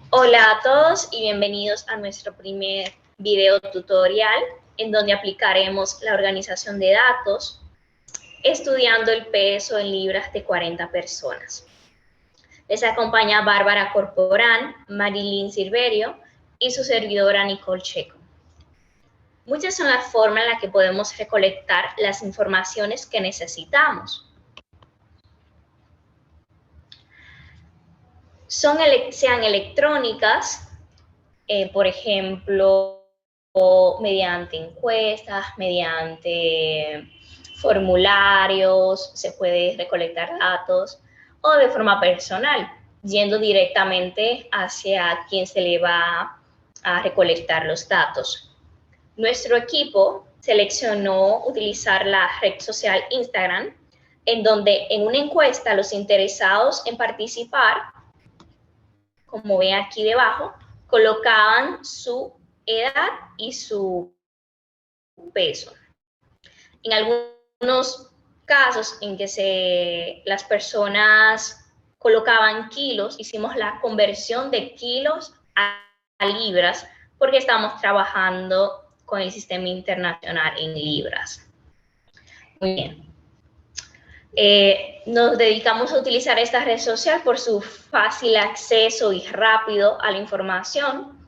Hola a todos y bienvenidos a nuestro primer video tutorial en donde aplicaremos la organización de datos estudiando el peso en libras de 40 personas. Les acompaña Bárbara Corporán, Marilyn Silverio y su servidora Nicole Checo. Muchas son las formas en las que podemos recolectar las informaciones que necesitamos. Sean electrónicas, por ejemplo, mediante encuestas, mediante formularios, se puede recolectar datos, o de forma personal, yendo directamente hacia quien se le va a recolectar los datos. Nuestro equipo seleccionó utilizar la red social Instagram, en donde en una encuesta los interesados en participar, como ven aquí debajo, colocaban su edad y su peso. En algunos casos en que las personas colocaban kilos, hicimos la conversión de kilos a libras porque estamos trabajando con el sistema internacional en libras. Muy bien. Nos dedicamos a utilizar esta red social por su fácil acceso y rápido a la información.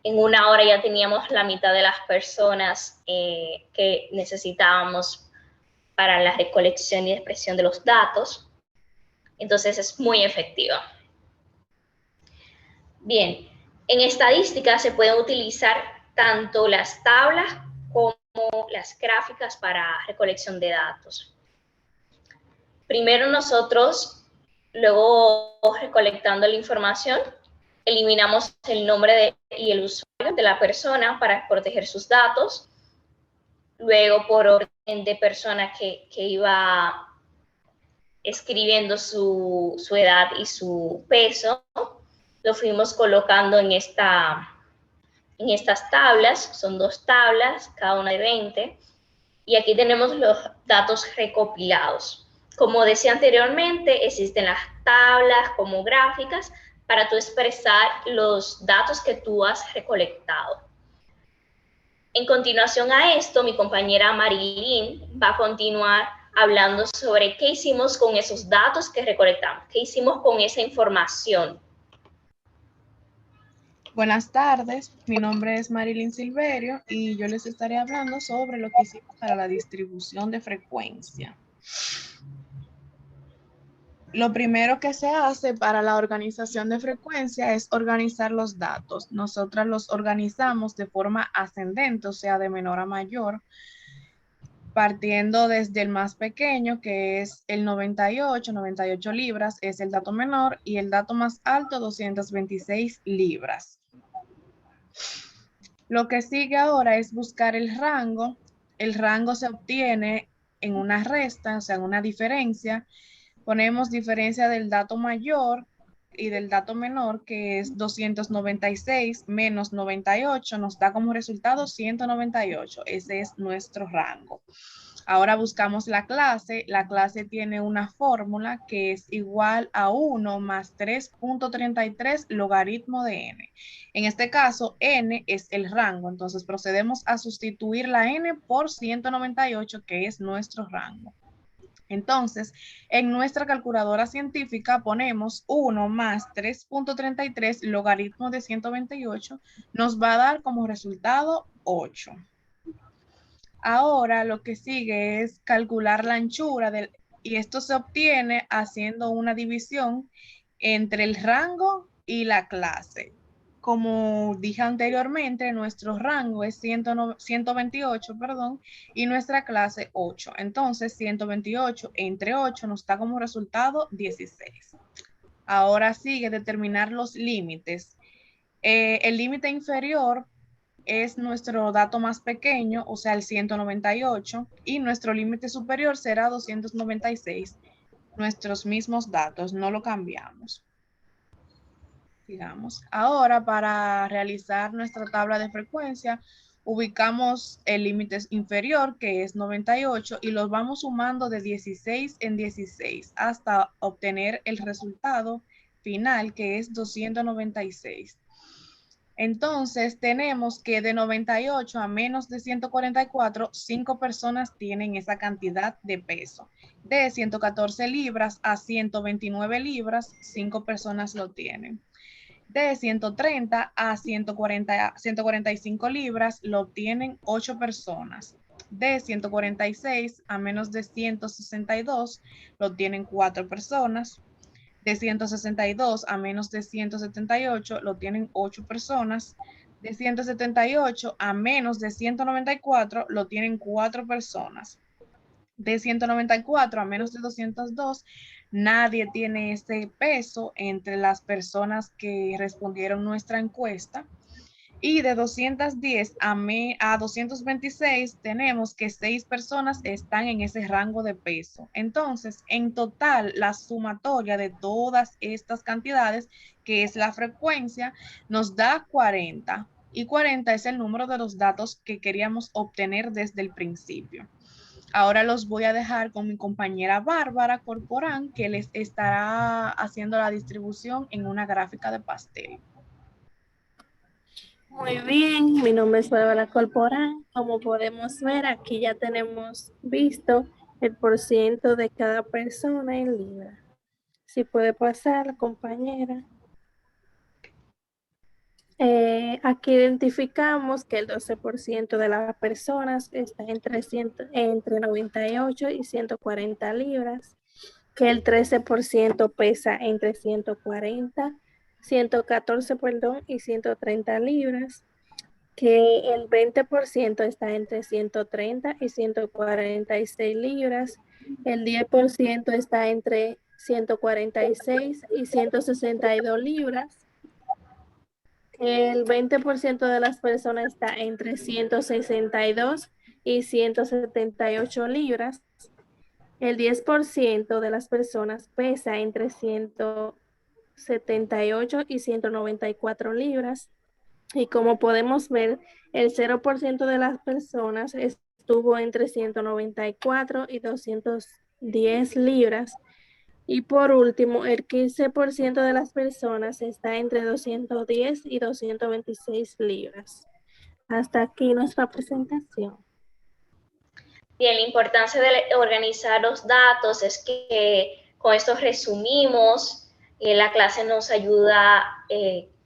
En una hora ya teníamos la mitad de las personas que necesitábamos para la recolección y expresión de los datos. Entonces es muy efectiva. Bien, en estadística se pueden utilizar tanto las tablas como las gráficas para recolección de datos. Primero nosotros, luego recolectando la información, eliminamos el nombre y el usuario de la persona para proteger sus datos. Luego, por orden de persona que iba escribiendo su edad y su peso, lo fuimos colocando en estas tablas. Son 2 tablas, cada una de 20, y aquí tenemos los datos recopilados. Como decía anteriormente, existen las tablas como gráficas para tú expresar los datos que tú has recolectado. En continuación a esto, mi compañera Marilyn va a continuar hablando sobre qué hicimos con esos datos que recolectamos, qué hicimos con esa información. Buenas tardes, mi nombre es Marilyn Silverio y yo les estaré hablando sobre lo que hicimos para la distribución de frecuencia. Lo primero que se hace para la organización de frecuencia es organizar los datos. Nosotras los organizamos de forma ascendente, o sea, de menor a mayor, partiendo desde el más pequeño, que es el 98 libras, es el dato menor, y el dato más alto, 226 libras. Lo que sigue ahora es buscar el rango. El rango se obtiene en una resta, o sea, en una diferencia. Ponemos diferencia del dato mayor y del dato menor, que es 296 menos 98, nos da como resultado 198. Ese es nuestro rango. Ahora buscamos la clase. La clase tiene una fórmula que es igual a 1 más 3.33 logaritmo de n. En este caso, n es el rango. Entonces procedemos a sustituir la n por 198, que es nuestro rango. Entonces, en nuestra calculadora científica ponemos 1 más 3.33 logaritmo de 128, nos va a dar como resultado 8. Ahora lo que sigue es calcular la anchura y esto se obtiene haciendo una división entre el rango y la clase. Como dije anteriormente, nuestro rango es 128, perdón, y nuestra clase 8. Entonces, 128 entre 8 nos da como resultado 16. Ahora sigue determinar los límites. El límite inferior es nuestro dato más pequeño, o sea, el 198, y nuestro límite superior será 296. Nuestros mismos datos, no lo cambiamos. Digamos. Ahora, para realizar nuestra tabla de frecuencia, ubicamos el límite inferior, que es 98, y los vamos sumando de 16 en 16 hasta obtener el resultado final, que es 296. Entonces, tenemos que de 98 a menos de 144, 5 personas tienen esa cantidad de peso. De 114 libras a 129 libras, 5 personas lo tienen. De 130 a 145 libras lo obtienen 8 personas. De 146 a menos de 162 lo obtienen 4 personas. De 162 a menos de 178 lo tienen 8 personas. De 178 a menos de 194 lo tienen 4 personas. De 194 a menos de 202, nadie tiene ese peso entre las personas que respondieron nuestra encuesta. Y de 210 a 226 tenemos que 6 personas están en ese rango de peso. Entonces, en total, la sumatoria de todas estas cantidades, que es la frecuencia, nos da 40. Y 40 es el número de los datos que queríamos obtener desde el principio. Ahora los voy a dejar con mi compañera Bárbara Corporán, que les estará haciendo la distribución en una gráfica de pastel. Muy bien, mi nombre es Bárbara Corporán. Como podemos ver, aquí ya tenemos visto el porciento de cada persona en libras. Si puede pasar, compañera. Aquí identificamos que el 12% de las personas está entre 98 y 140 libras, que el 13% pesa entre 114, perdón, y 130 libras, que el 20% está entre 130 y 146 libras, el 10% está entre 146 y 162 libras, el 20% de las personas está entre 162 y 178 libras. El 10% de las personas pesa entre 178 y 194 libras. Y como podemos ver, el 0% de las personas estuvo entre 194 y 210 libras. Y por último, el 15% de las personas está entre 210 y 226 libras. Hasta aquí nuestra presentación. Bien, la importancia de organizar los datos es que con esto resumimos, la clase nos ayuda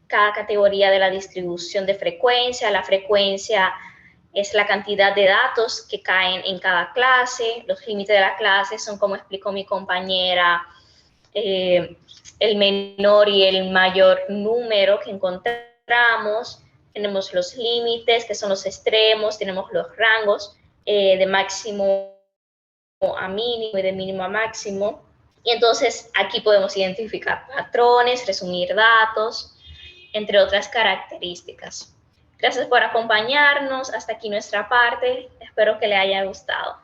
cada categoría de la distribución de frecuencia. La frecuencia es la cantidad de datos que caen en cada clase. Los límites de la clase son, como explicó mi compañera, el menor y el mayor número que encontramos. Tenemos los límites, que son los extremos, tenemos los rangos de máximo a mínimo y de mínimo a máximo. Y entonces aquí podemos identificar patrones, resumir datos, entre otras características. Gracias por acompañarnos. Hasta aquí nuestra parte. Espero que le haya gustado.